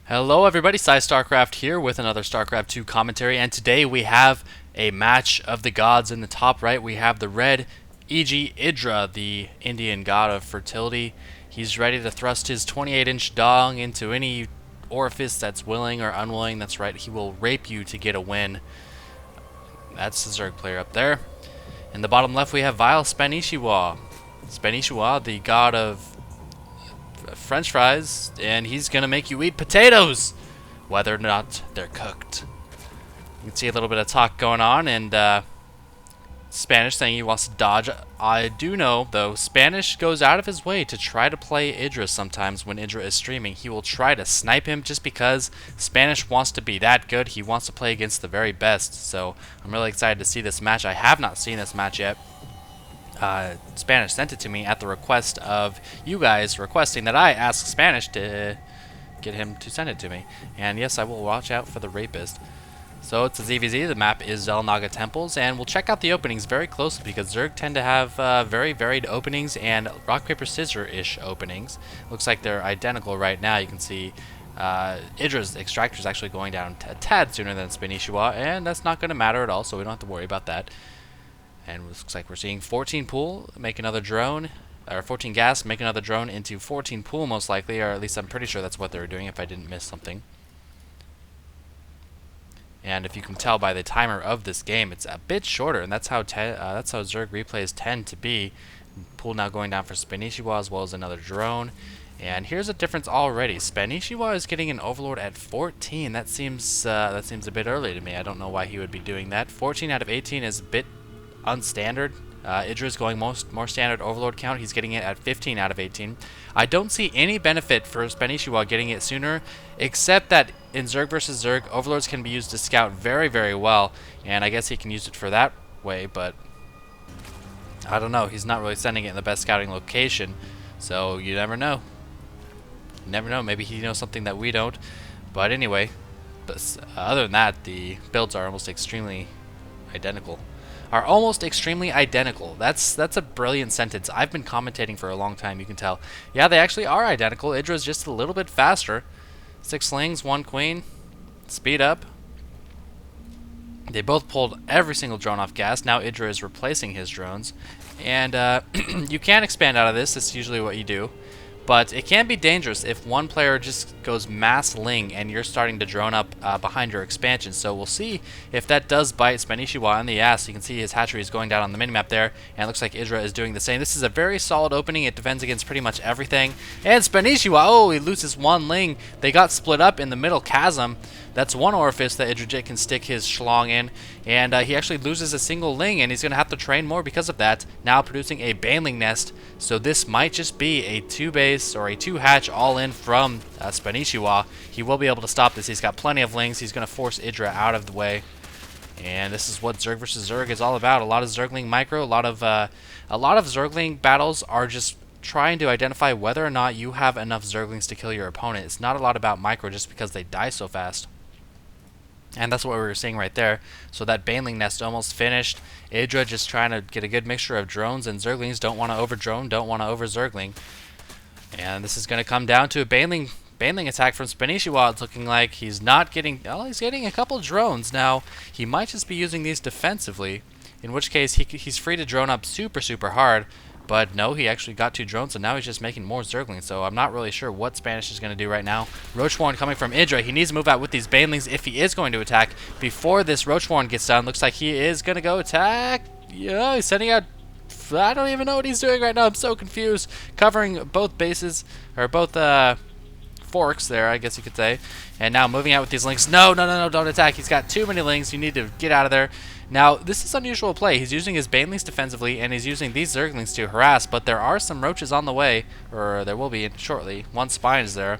Hello everybody, PsyStarcraft here with another StarCraft 2 commentary, and today we have a match of the gods. In the top right we have the red EGIdrA, the Indian god of fertility. He's ready to thrust his 28-inch dong into any orifice that's willing or unwilling. That's right, he will rape you to get a win. That's the Zerg player up there. In the bottom left we have vileSpanishiwa. Spanishiwa, the god of French fries, and he's gonna make you eat potatoes, whether or not they're cooked. You can see a little bit of talk going on, and Spanish saying he wants to dodge. I do know, though, Spanish goes out of his way to try to play EGIdrA sometimes when EGIdrA is streaming. He will try to snipe him just because Spanish wants to be that good. He wants to play against the very best, so I'm really excited to see this match. I have not seen this match yet. Spanish sent it to me at the request of you guys requesting that I ask Spanish to get him to send it to me. And yes, I will watch out for the rapist. So it's a ZVZ. The map is Xel'Naga Temples, and we'll check out the openings very closely because Zerg tend to have very varied openings and rock, paper, scissor-ish openings. Looks like they're identical right now. You can see EGIdRA's extractor is actually going down a tad sooner than Spanishiwa, and that's not going to matter at all, so we don't have to worry about that. And it looks like we're seeing 14 pool make another drone, or 14 gas make another drone into 14 pool most likely, or at least I'm pretty sure that's what they were doing if I didn't miss something. And if you can tell by the timer of this game, it's a bit shorter, and that's how Zerg replays tend to be. Pool now going down for Spanishiwa as well as another drone. And here's a difference already. Spanishiwa is getting an Overlord at 14. That seems a bit early to me. I don't know why he would be doing that. 14 out of 18 is a bit unstandard. EGIdRA is going more standard Overlord count. He's getting it at 15 out of 18. I don't see any benefit for Spanishiwa getting it sooner, except that in Zerg versus Zerg, Overlords can be used to scout very, very well, and I guess he can use it for that way, but I don't know. He's not really sending it in the best scouting location, so you never know. You never know. Maybe he knows something that we don't. But anyway, other than that, the builds are almost extremely identical. That's a brilliant sentence. I've been commentating for a long time, you can tell. Yeah, they actually are identical. EGIdRA's just a little bit faster. 6 slings, 1 queen. Speed up. They both pulled every single drone off gas. Now EGIdRA is replacing his drones. And you can expand out of this. That's usually what you do. But it can be dangerous if one player just goes mass ling and you're starting to drone up behind your expansion. So we'll see if that does bite Spanishiwa in the ass. You can see his hatchery is going down on the minimap there, and it looks like EGIdRA is doing the same. This is a very solid opening. It defends against pretty much everything. And Spanishiwa, oh, he loses 1 ling. They got split up in the middle chasm. That's 1 orifice that EGIdRA can stick his schlong in, and he actually loses a single ling, and he's going to have to train more because of that, now producing a baneling nest. So this might just be a 2-base or a 2-hatch all-in from Spanishiwa. He will be able to stop this. He's got plenty of lings. He's going to force EGIdRA out of the way. And this is what Zerg versus Zerg is all about. A lot of Zergling micro, a lot of Zergling battles are just trying to identify whether or not you have enough Zerglings to kill your opponent. It's not a lot about micro just because they die so fast. And that's what we were seeing right there. So that baneling nest almost finished. EGIdRA just trying to get a good mixture of drones and Zerglings. Don't want to over-drone, don't want to over-Zergling. And this is going to come down to a baneling attack from Spanishiwa. It's looking like he's not getting... Well, he's getting a couple drones. Now, he might just be using these defensively, in which case he's free to drone up super, super hard. But no, he actually got 2 drones, and now he's just making more Zerglings. So I'm not really sure what Spanish is going to do right now. Roachwarren coming from EGIdRA. He needs to move out with these banelings if he is going to attack. Before this Roachwarren gets done, looks like he is going to go attack. Yeah, he's sending out... I don't even know what he's doing right now. I'm so confused. Covering both bases, or both forks there, I guess you could say. And now moving out with these links. No, don't attack. He's got too many links. You need to get out of there. Now, this is unusual play. He's using his banelings defensively, and he's using these Zerglings to harass, but there are some roaches on the way, or there will be shortly. 1 spine is there.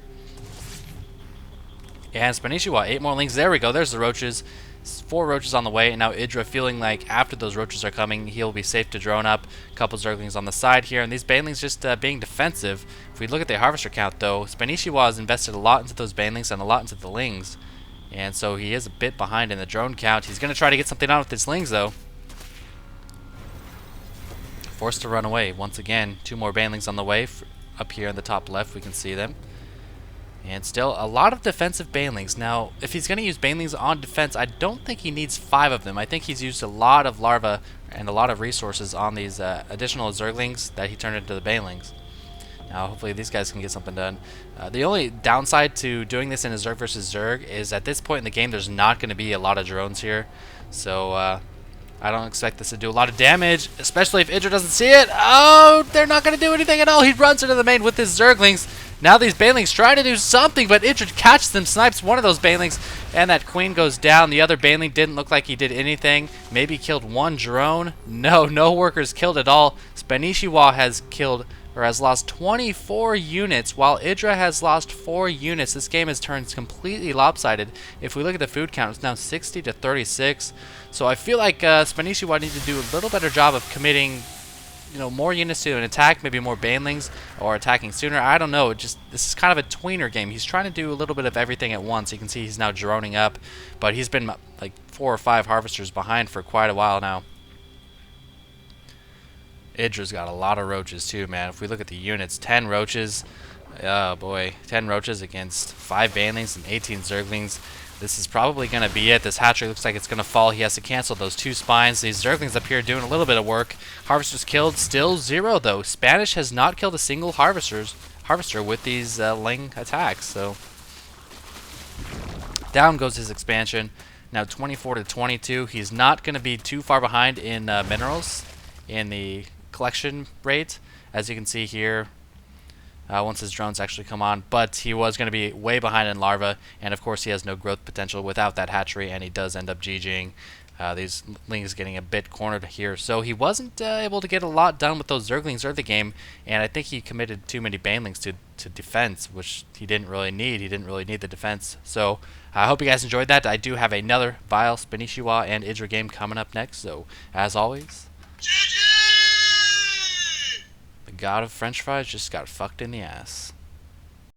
And Spanishiwa, 8 more links. There we go. There's the roaches. 4 roaches on the way, and now EGIdRA feeling like after those roaches are coming, he'll be safe to drone up. A couple Zerglings on the side here, and these banelings just being defensive. If we look at the harvester count, though, Spanishiwa has invested a lot into those banelings and a lot into the lings. And so he is a bit behind in the drone count. He's going to try to get something on with his lings, though. Forced to run away. Once again, 2 more banelings on the way. Up here in the top left, we can see them. And still a lot of defensive banelings. Now, if he's going to use banelings on defense, I don't think he needs 5 of them. I think he's used a lot of larvae and a lot of resources on these additional zerglings that he turned into the banelings. Now, hopefully these guys can get something done. The only downside to doing this in a zerg versus zerg is at this point in the game, there's not going to be a lot of drones here. So, I don't expect this to do a lot of damage, especially if EGIdrA doesn't see it. Oh, they're not going to do anything at all. He runs into the main with his zerglings. Now these banelings try to do something, but EGIdrA catches them, snipes one of those banelings, and that queen goes down. The other baneling didn't look like he did anything. Maybe killed one drone. No workers killed at all. SC2 has killed or has lost 24 units, while EGIdrA has lost 4 units. This game has turned completely lopsided. If we look at the food count, it's now 60 to 36. So I feel like SC2 needs to do a little better job of committing, more units to an attack, maybe more banelings, or attacking sooner. I don't know. This is kind of a tweener game. He's trying to do a little bit of everything at once. You can see he's now droning up, but he's been like 4 or 5 harvesters behind for quite a while now. EGIdRA's got a lot of roaches too, man. If we look at the units, 10 roaches. Oh boy, 10 roaches against 5 banelings and 18 zerglings. This is probably going to be it. This hatchery looks like it's going to fall. He has to cancel those 2 spines. These zerglings up here doing a little bit of work. Harvesters killed, still 0 though. Spanish has not killed a single harvester with these ling attacks. So down goes his expansion. Now 24 to 22. He's not going to be too far behind in minerals in the collection rate, as you can see here, once his drones actually come on, but he was going to be way behind in larvae, and of course he has no growth potential without that hatchery, and he does end up GGing. These lings getting a bit cornered here, so he wasn't able to get a lot done with those zerglings early the game, and I think he committed too many banelings to defense, which he didn't really need. He didn't really need the defense. So I hope you guys enjoyed that. I do have another vileSpanishiwa and EGIdRA game coming up next, so as always, GG! The god of French fries just got fucked in the ass.